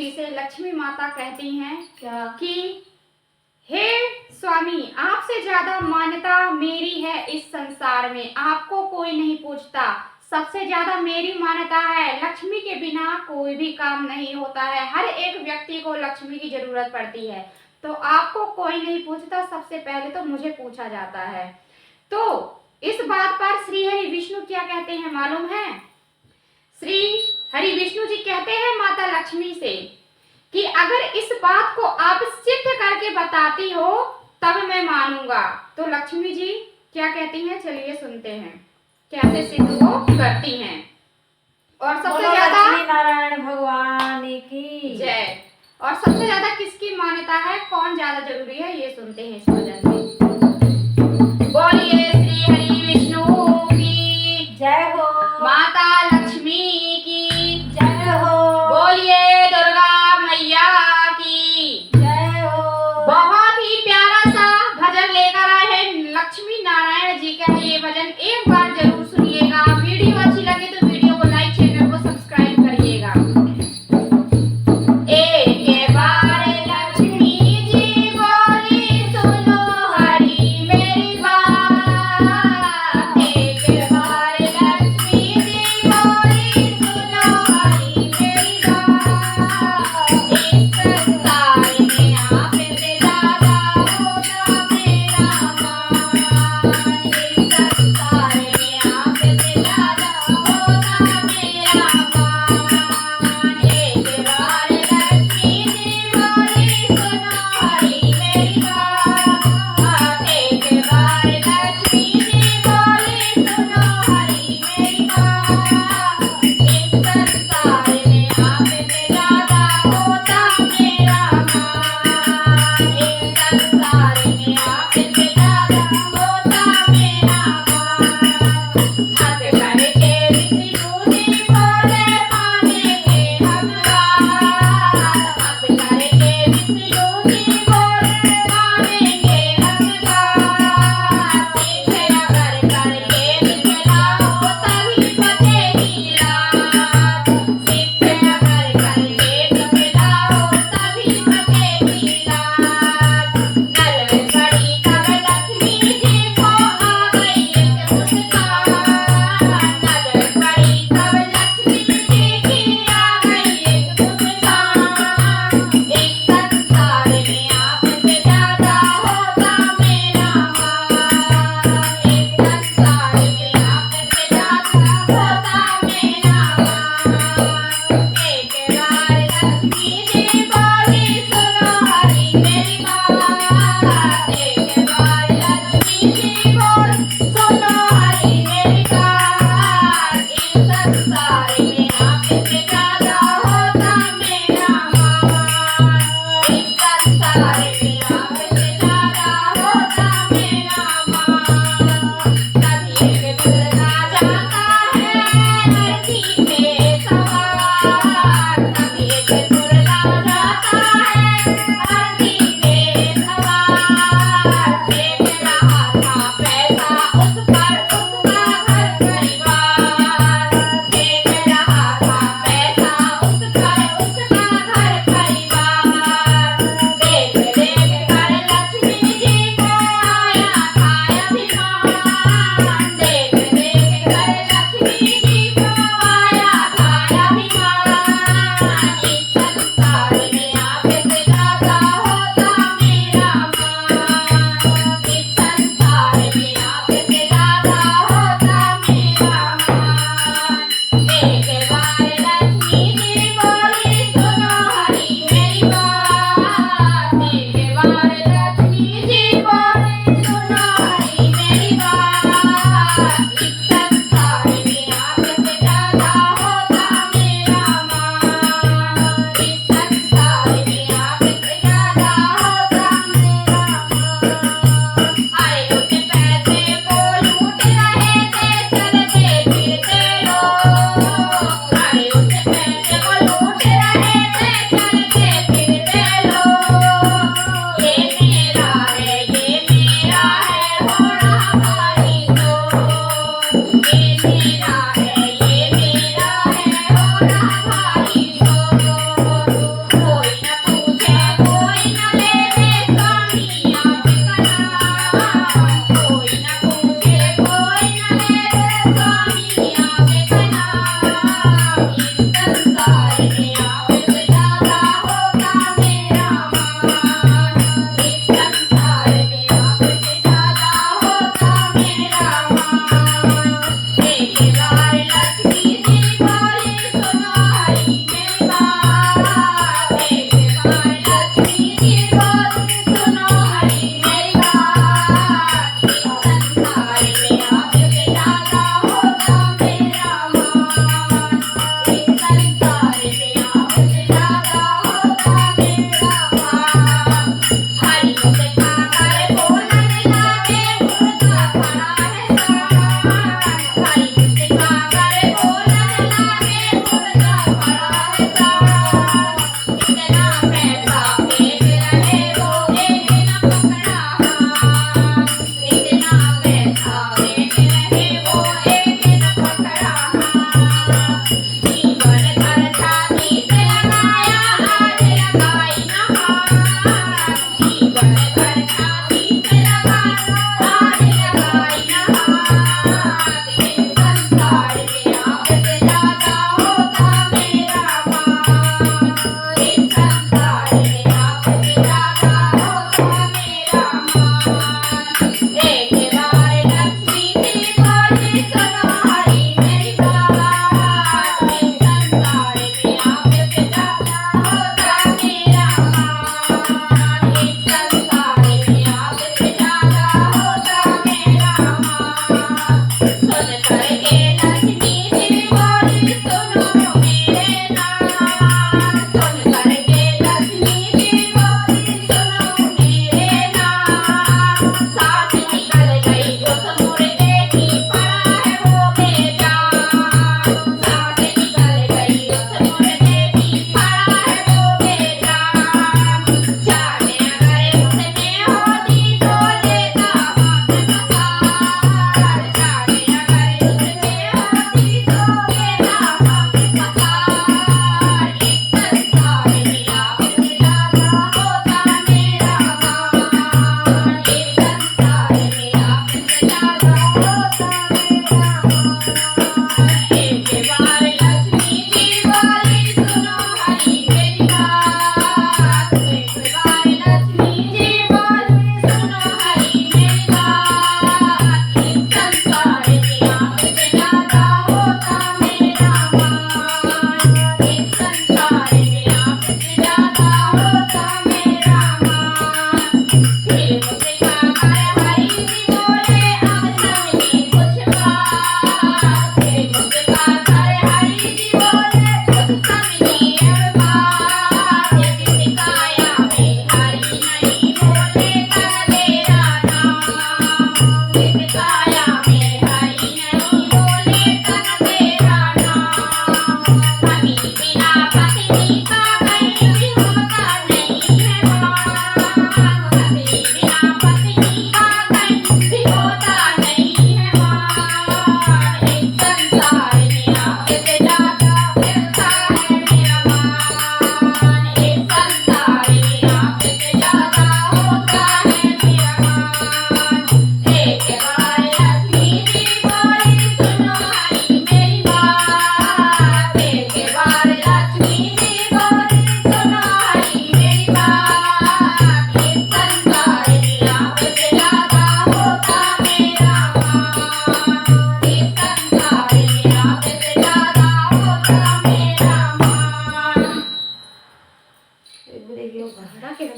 जी से लक्ष्मी माता कहती हैं क्या? कि हे स्वामी, आपसे ज्यादा मान्यता मेरी है इस संसार में, आपको कोई नहीं पूछता। सबसे ज्यादा मेरी मान्यता है, लक्ष्मी के बिना कोई भी काम नहीं होता है। हर एक व्यक्ति को लक्ष्मी की जरूरत पड़ती है, तो आपको कोई नहीं पूछता, सबसे पहले तो मुझे पूछा जाता है। तो इस बात पर श्री हरि विष्णु क्या कहते हैं मालूम है? श्री हरि विष्णु जी कहते हैं माता लक्ष्मी से कि अगर इस बात को आप सिद्ध करके बताती हो तब मैं मानूंगा। तो लक्ष्मी जी क्या कहती हैं, चलिए सुनते हैं कैसे सिद्ध वो करती हैं। और सबसे ज्यादा लक्ष्मी नारायण भगवान की जय। और सबसे ज्यादा किसकी मान्यता है, कौन ज्यादा जरूरी है, ये सुनते हैं इस वजह से। बोलिए श्री हरि विष्णु की जय हो, माता लक्ष्मी की जय हो, बोलिए दुर्गा मैया की जय हो। बहुत ही प्यारा सा भजन लेकर आए हैं लक्ष्मी नारायण जी का। ये भजन